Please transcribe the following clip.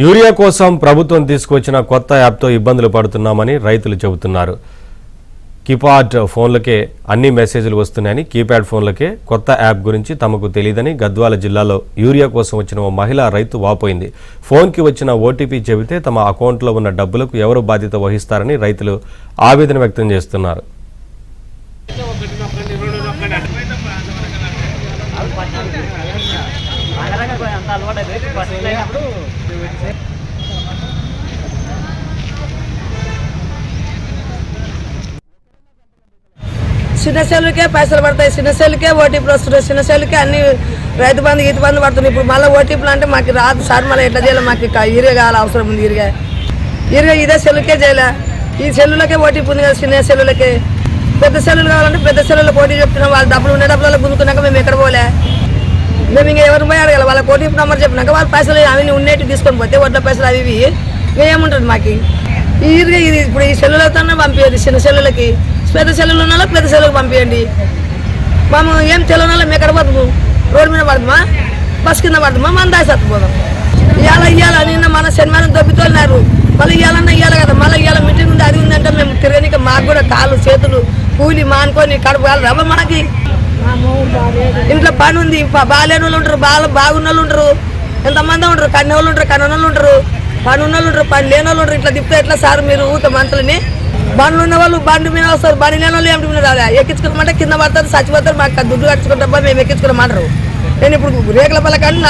Urea కోసం ప్రభుత్వం తీసుకొచ్చిన కొత్త యాప్తో ఇబ్బందులు పడుతున్నామని రైతులు చెబుతున్నారు. కీప్యాడ్ ఫోన్లకే అన్ని మెసేజ్లు వస్తున్నాయని, కీప్యాడ్ ఫోన్లకే కొత్త యాప్ గురించి తమకు తెలియదని గద్వాల జిల్లాలో యూరియా కోసం వచ్చిన ఓ మహిళా రైతు వాపోయింది. ఫోన్కి వచ్చిన ఓటీపీ చెబితే తమ అకౌంట్లో ఉన్న డబ్బులకు ఎవరు బాధ్యత వహిస్తారని రైతులు ఆవేదన వ్యక్తం చేస్తున్నారు. చిన్న సెల్లుకే పైసలు పడతాయి, చిన్న సెల్లుకే ఓటీపీలు వస్తున్నాయి, చిన్న సెల్లుకే అన్ని రైతు బంధు గీత బంధు పడుతున్నాయి. ఇప్పుడు మళ్ళీ ఓటీపీలు అంటే మాకు రాదు సార్, మళ్ళీ ఎట్లా చేయాలి? మాకు ఇరిగా కావాలి, అవసరం ఉంది. ఇరిగా ఇదే సెల్లుకే చేయాలి. ఈ సెల్లులకే ఓటీపీ ఉంది కదా, చిన్న సెల్లులకే. పెద్ద సెల్లులు కావాలంటే పెద్ద సెల్లులకు ఓటీపీ చెప్తున్నాం. వాళ్ళ డబ్బులు ఉన్న డబ్బులలో గుంజుకున్నాక మేము ఎక్కడ పోలే, మేము ఇంకా ఎవరు పోయి అడగాలి? వాళ్ళకి ఓటీపీ నెంబర్ చెప్పినాక వాళ్ళ పైసలు అవి ఉన్నట్టు తీసుకొని పోతే వడ్ల పైసలు అవి ఇవి ఏముంటుంది మాకు. ఇది ఇప్పుడు ఈ సెల్లులతోనే పంపించండి, చిన్న సెల్లులకి. పెద్ద సెల్లులు ఉన్న పెద్ద సెల్లులకు పంపించండి. మేము ఏం తెలియని మేము ఎక్కడ పడుతుంది? రోడ్డు మీద పడుతుందా, బస్ కింద పడుతుందా? మన దాసి సత్తుపోదాం. ఇవాళ నిన్న మన శనివారం దొబ్బితోన్నారు, మళ్ళీ ఇవ్వాలన్నా కదా. మళ్ళీ ఇవాళ మీటింగ్ ఉంది, అది ఉందంటే మేము తిరగనిక మాకు కూడా కాళ్ళు చేతులు కూలి మానుకొని కడుపు కాదు రవ్వ. మనకి ఇంట్లో పని ఉంది, బాగాలేని వాళ్ళు ఉంటారు, బాగున్న వాళ్ళు ఉంటారు, ఎంతమంది ఉంటారు, కన్న వాళ్ళు ఉంటారు, కన్నోళ్ళు ఉంటారు, పని ఉన్న వాళ్ళు ఉంటారు, పని లేని వాళ్ళు ఉంటారు. ఇట్లా తిప్పితే ఎట్లా సార్ మీరు ఊత మనుషులని? బండ్లు ఉన్న వాళ్ళు బండి మీద వస్తారు, బండి లేని వాళ్ళు ఏమిటి రాదా? ఎక్కించుకోమంటే కింద పడతారు, చచ్చిపోతారు. మాకు దుడ్డు కట్టుకుంటా మేము ఎక్కించుకోమంటారు. నేను ఇప్పుడు రేకుల పల్లె కానీ